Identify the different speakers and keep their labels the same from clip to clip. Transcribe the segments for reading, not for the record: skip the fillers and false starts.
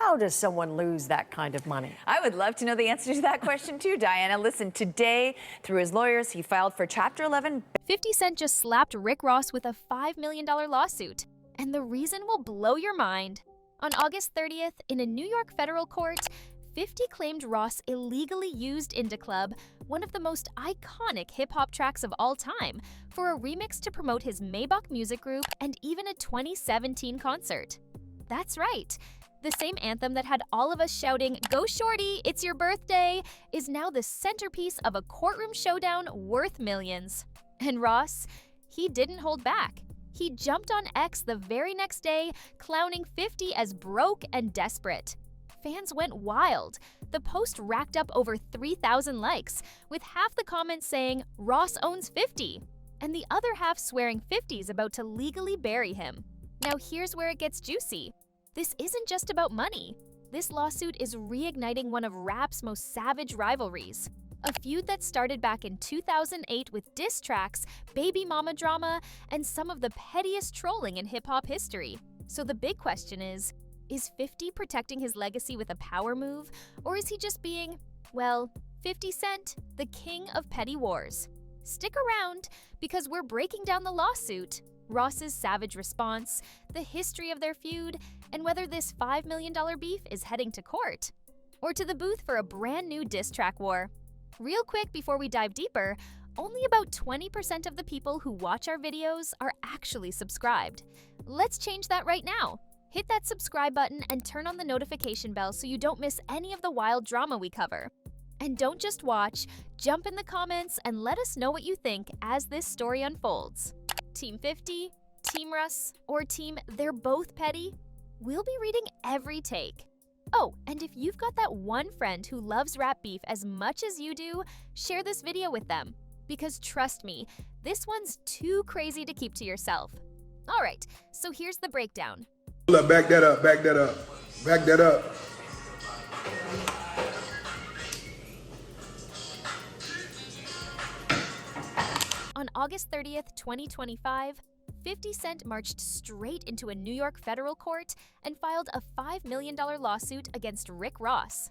Speaker 1: How does someone lose that kind of money?
Speaker 2: I would love to know the answer to that question too, Diana. Listen, today, through his lawyers, he filed for Chapter 11.
Speaker 3: 50 Cent just slapped Rick Ross with a $5 million lawsuit. And the reason will blow your mind. On August 30th, in a New York federal court, 50 claimed Ross illegally used Indie Club, one of the most iconic hip-hop tracks of all time, for a remix to promote his Maybach Music Group and even a 2017 concert. That's right. The same anthem that had all of us shouting, "Go Shorty, it's your birthday," is now the centerpiece of a courtroom showdown worth millions. And Ross, he didn't hold back. He jumped on X the very next day, clowning 50 as broke and desperate. Fans went wild. The post racked up over 3,000 likes, with half the comments saying, "Ross owns 50," and the other half swearing 50's about to legally bury him. Now here's where it gets juicy. This isn't just about money. This lawsuit is reigniting one of rap's most savage rivalries. A feud that started back in 2008 with diss tracks, baby mama drama, and some of the pettiest trolling in hip-hop history. So the big question is 50 protecting his legacy with a power move, or is he just being, well, 50 Cent, the king of petty wars? Stick around, because we're breaking down the lawsuit, Ross's savage response, the history of their feud, and whether this $5 million beef is heading to court or to the booth for a brand new diss track war. Real quick before we dive deeper, only about 20% of the people who watch our videos are actually subscribed. Let's change that right now. Hit that subscribe button and turn on the notification bell so you don't miss any of the wild drama we cover. And don't just watch, jump in the comments and let us know what you think as this story unfolds. Team 50, Team Russ, or Team They're Both Petty? We'll be reading every take. Oh, and if you've got that one friend who loves rap beef as much as you do, share this video with them. Because trust me, this one's too crazy to keep to yourself. All right, so here's the breakdown.
Speaker 4: Back that up, back that up, back that up.
Speaker 3: On August 30th, 2025, 50 Cent marched straight into a New York federal court and filed a $5 million lawsuit against Rick Ross.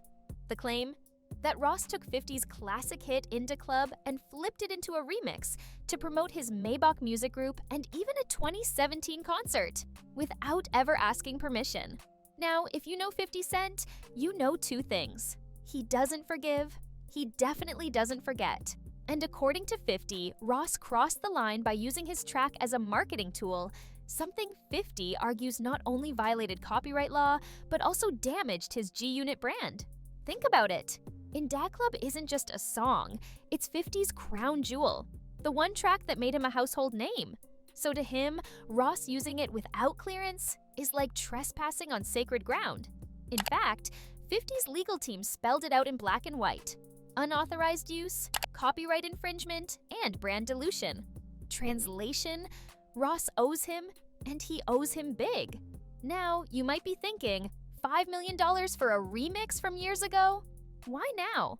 Speaker 3: The claim? That Ross took 50's classic hit Indie Club and flipped it into a remix to promote his Maybach Music Group and even a 2017 concert, without ever asking permission. Now, if you know 50 Cent, you know two things. He doesn't forgive, he definitely doesn't forget. And according to 50, Ross crossed the line by using his track as a marketing tool, something 50 argues not only violated copyright law, but also damaged his G-Unit brand. Think about it. Indie Club isn't just a song, it's 50's crown jewel, the one track that made him a household name. So to him, Ross using it without clearance is like trespassing on sacred ground. In fact, 50's legal team spelled it out in black and white. Unauthorized use, copyright infringement, and brand dilution. Translation, Ross owes him, and he owes him big. Now, you might be thinking, $5 million for a remix from years ago? Why now?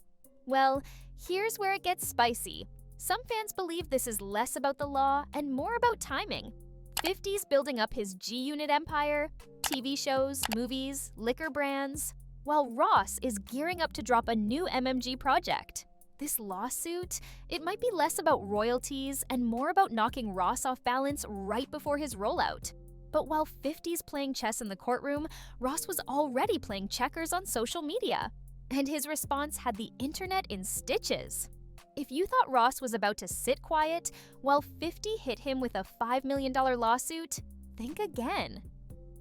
Speaker 3: Well, here's where it gets spicy. Some fans believe this is less about the law and more about timing. 50's building up his G-Unit empire, TV shows, movies, liquor brands, while Ross is gearing up to drop a new MMG project. This lawsuit, it might be less about royalties and more about knocking Ross off balance right before his rollout. But while 50's playing chess in the courtroom, Ross was already playing checkers on social media. And his response had the internet in stitches. If you thought Ross was about to sit quiet while 50 hit him with a $5 million lawsuit, think again.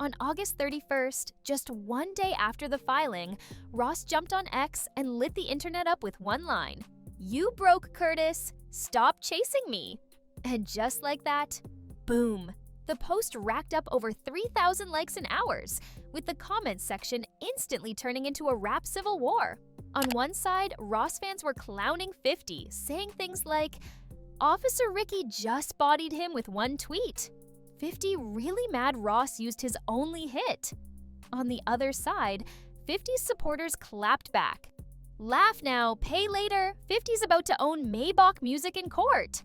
Speaker 3: On August 31st, just one day after the filing, Ross jumped on X and lit the internet up with one line. "You broke, Curtis. Stop chasing me." And just like that, boom. The post racked up over 3,000 likes in hours, with the comments section instantly turning into a rap civil war. On one side, Ross fans were clowning 50, saying things like, "Officer Ricky just bodied him with one tweet." 50 really mad Ross used his only hit. On the other side, 50's supporters clapped back. "Laugh now, pay later. 50's about to own Maybach Music in court."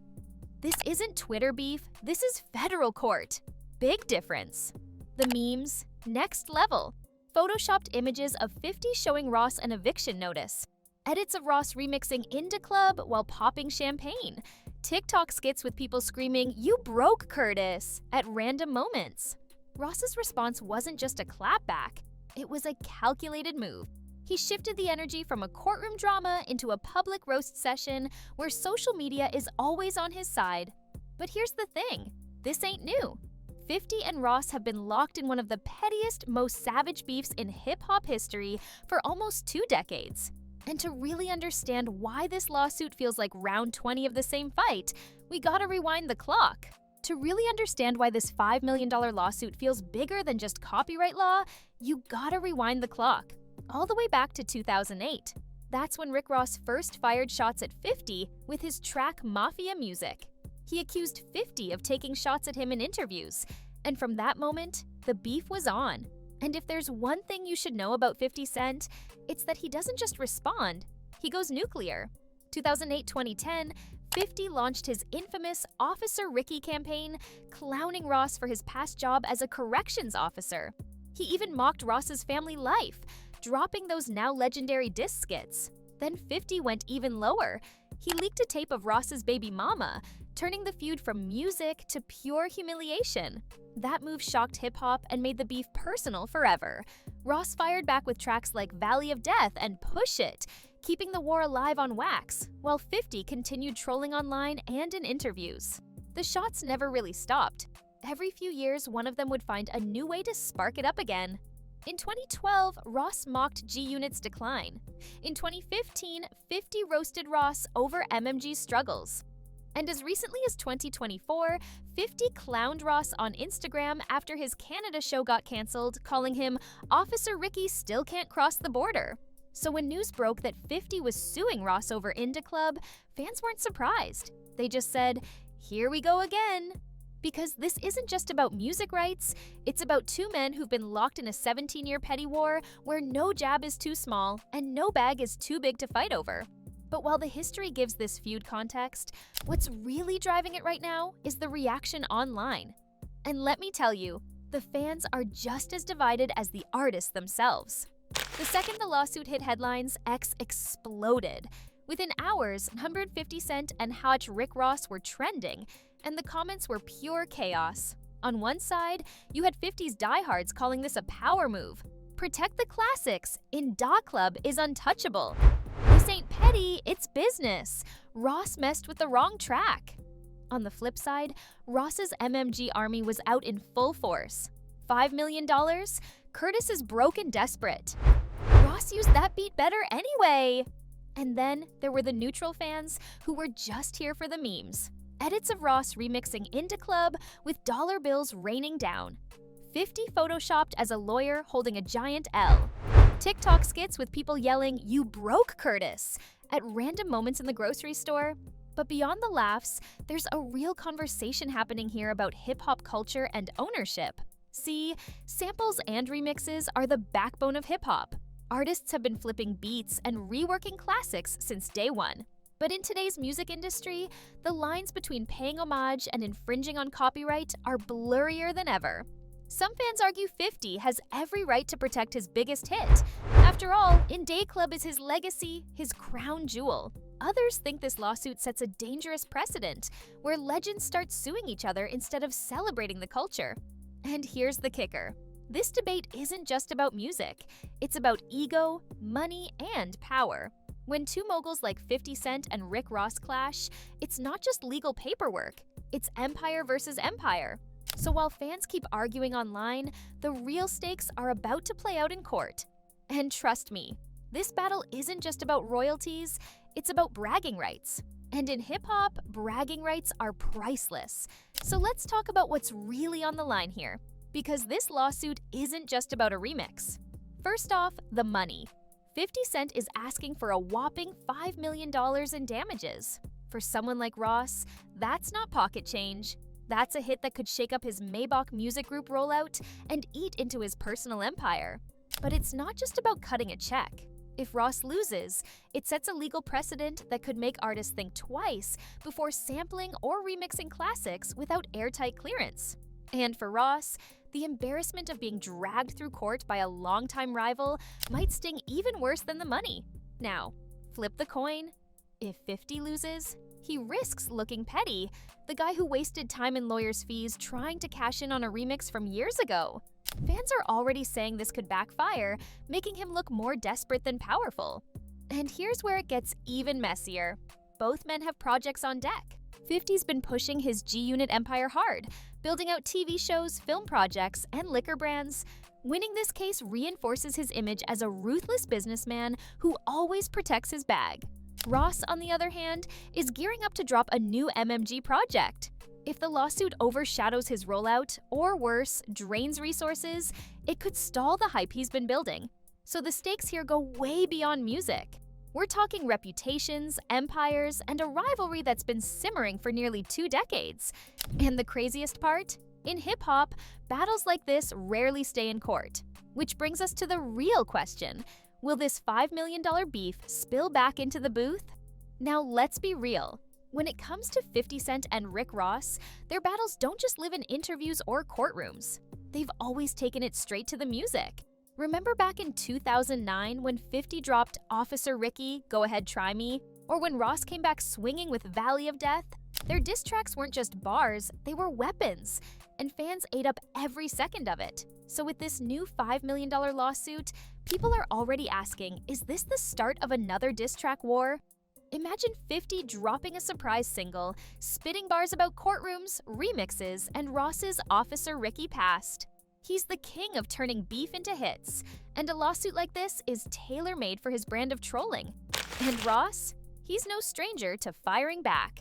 Speaker 3: This isn't Twitter beef, this is federal court. Big difference. The memes, next level. photoshopped images of 50 showing Ross an eviction notice, edits of Ross remixing Indie Club while popping champagne, TikTok skits with people screaming, "You broke, Curtis," at random moments. Ross's response wasn't just a clapback, it was a calculated move. He shifted the energy from a courtroom drama into a public roast session where social media is always on his side. But here's the thing, this ain't new. 50 and Ross have been locked in one of the pettiest, most savage beefs in hip-hop history for almost 2 decades. And to really understand why this lawsuit feels like round 20 of the same fight, we gotta rewind the clock. To really understand why this $5 million lawsuit feels bigger than just copyright law, you gotta rewind the clock. All the way back to 2008. That's when Rick Ross first fired shots at 50 with his track Mafia Music. He accused 50 of taking shots at him in interviews, and from that moment, the beef was on. And if there's one thing you should know about 50 Cent, it's that he doesn't just respond, he goes nuclear. 2008-2010, 50 launched his infamous Officer Ricky campaign, clowning Ross for his past job as a corrections officer. He even mocked Ross's family life, dropping those now legendary diss skits. Then 50 went even lower. He leaked a tape of Ross's baby mama, turning the feud from music to pure humiliation. That move shocked hip-hop and made the beef personal forever. Ross fired back with tracks like Valley of Death and Push It, keeping the war alive on wax, while 50 continued trolling online and in interviews. The shots never really stopped. Every few years, one of them would find a new way to spark it up again. In 2012, Ross mocked G-Unit's decline. In 2015, 50 roasted Ross over MMG's struggles. And as recently as 2024, 50 clowned Ross on Instagram after his Canada show got cancelled, calling him "Officer Ricky still can't cross the border." So when news broke that 50 was suing Ross over Indie Club, fans weren't surprised. They just said, "Here we go again." Because this isn't just about music rights, it's about 2 men who've been locked in a 17-year petty war where no jab is too small and no bag is too big to fight over. But while the history gives this feud context, what's really driving it right now is the reaction online. And let me tell you, the fans are just as divided as the artists themselves. The second the lawsuit hit headlines, X exploded. Within hours, 150 Cent and Hotch Rick Ross were trending, and the comments were pure chaos. On one side, you had 50's diehards calling this a power move. Protect the classics. In Da Club is untouchable. This ain't petty, it's business. Ross messed with the wrong track. On the flip side, Ross's MMG army was out in full force. $5 million? Curtis is broke and desperate. Ross used that beat better anyway. And then there were the neutral fans who were just here for the memes. Edits of Ross remixing Indie Club with dollar bills raining down. 50 photoshopped as a lawyer holding a giant L. TikTok skits with people yelling, "You broke, Curtis," at random moments in the grocery store. But beyond the laughs, there's a real conversation happening here about hip-hop culture and ownership. See, samples and remixes are the backbone of hip-hop. Artists have been flipping beats and reworking classics since day one. But in today's music industry, the lines between paying homage and infringing on copyright are blurrier than ever. Some fans argue 50 has every right to protect his biggest hit. After all, Indie Club is his legacy, his crown jewel. Others think this lawsuit sets a dangerous precedent, where legends start suing each other instead of celebrating the culture. And here's the kicker. This debate isn't just about music. It's about ego, money, and power. When 2 moguls like 50 Cent and Rick Ross clash, it's not just legal paperwork. It's empire versus empire. So while fans keep arguing online, the real stakes are about to play out in court. And trust me, this battle isn't just about royalties, it's about bragging rights. And in hip-hop, bragging rights are priceless. So let's talk about what's really on the line here, because this lawsuit isn't just about a remix. First off, the money. 50 Cent is asking for a whopping $5 million in damages. For someone like Ross, that's not pocket change. That's a hit that could shake up his Maybach Music Group rollout and eat into his personal empire. But it's not just about cutting a check. If Ross loses, it sets a legal precedent that could make artists think twice before sampling or remixing classics without airtight clearance. And for Ross, The embarrassment of being dragged through court by a longtime rival might sting even worse than the money. Now, flip the coin. If 50 loses, he risks looking petty, the guy who wasted time and lawyers' fees trying to cash in on a remix from years ago. Fans are already saying this could backfire, making him look more desperate than powerful. And here's where it gets even messier. Both men have projects on deck. 50's been pushing his G-Unit empire hard, building out TV shows, film projects, and liquor brands. Winning this case reinforces his image as a ruthless businessman who always protects his bag. Ross, on the other hand, is gearing up to drop a new MMG project. If the lawsuit overshadows his rollout, or worse, drains resources, it could stall the hype he's been building. So the stakes here go way beyond music. We're talking reputations, empires, and a rivalry that's been simmering for nearly 2 decades. And the craziest part? In hip-hop, battles like this rarely stay in court. Which brings us to the real question. Will this $5 million beef spill back into the booth? Now let's be real. When it comes to 50 Cent and Rick Ross, their battles don't just live in interviews or courtrooms. They've always taken it straight to the music. Remember back in 2009 when 50 dropped Officer Ricky, Go Ahead Try Me? Or when Ross came back swinging with Valley of Death? Their diss tracks weren't just bars, they were weapons. And fans ate up every second of it. So with this new $5 million lawsuit, people are already asking, is this the start of another diss track war? Imagine 50 dropping a surprise single, spitting bars about courtrooms, remixes, and Ross's Officer Ricky past. He's the king of turning beef into hits, and a lawsuit like this is tailor-made for his brand of trolling. And Ross? He's no stranger to firing back.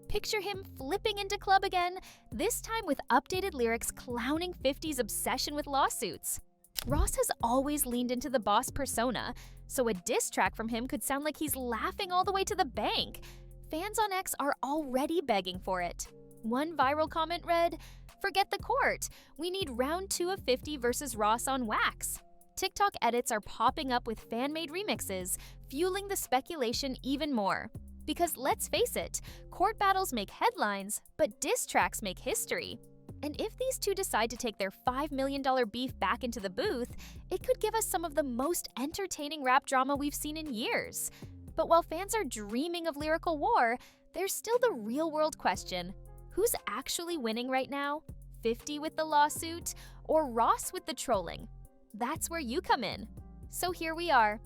Speaker 3: Picture him flipping into club again, this time with updated lyrics clowning 50's obsession with lawsuits. Ross has always leaned into the boss persona, so a diss track from him could sound like he's laughing all the way to the bank. Fans on X are already begging for it. One viral comment read, "Forget the court. We need round 2 of 50 versus Ross on Wax." TikTok edits are popping up with fan-made remixes, fueling the speculation even more. Because let's face it, court battles make headlines, but diss tracks make history. And if these two decide to take their $5 million beef back into the booth, it could give us some of the most entertaining rap drama we've seen in years. But while fans are dreaming of lyrical war, there's still the real-world question. Who's actually winning right now? 50 with the lawsuit, or Ross with the trolling? That's where you come in. So here we are,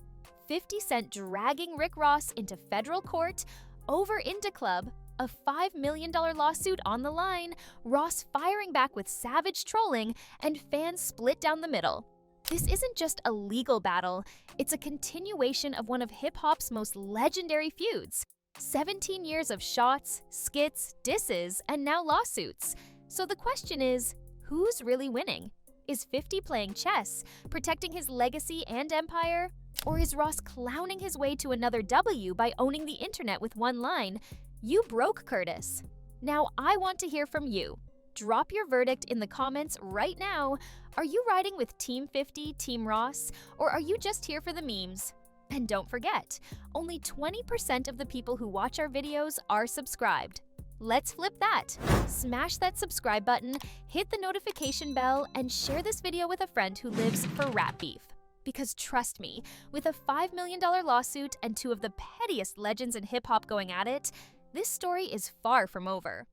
Speaker 3: 50 Cent dragging Rick Ross into federal court, over into club, a $5 million lawsuit on the line, Ross firing back with savage trolling, and fans split down the middle. This isn't just a legal battle, it's a continuation of one of hip-hop's most legendary feuds. 17 years of shots, skits, disses, and now lawsuits. So the question is, who's really winning? Is 50 playing chess, protecting his legacy and empire? Or is Ross clowning his way to another W by owning the internet with one line, "You broke, Curtis"? Now I want to hear from you. Drop your verdict in the comments right now. Are you riding with Team 50, Team Ross, or are you just here for the memes? And don't forget, only 20% of the people who watch our videos are subscribed. Let's flip that. Smash that subscribe button, hit the notification bell, and share this video with a friend who lives for rap beef. Because trust me, with a $5 million lawsuit and 2 of the pettiest legends in hip-hop going at it, this story is far from over.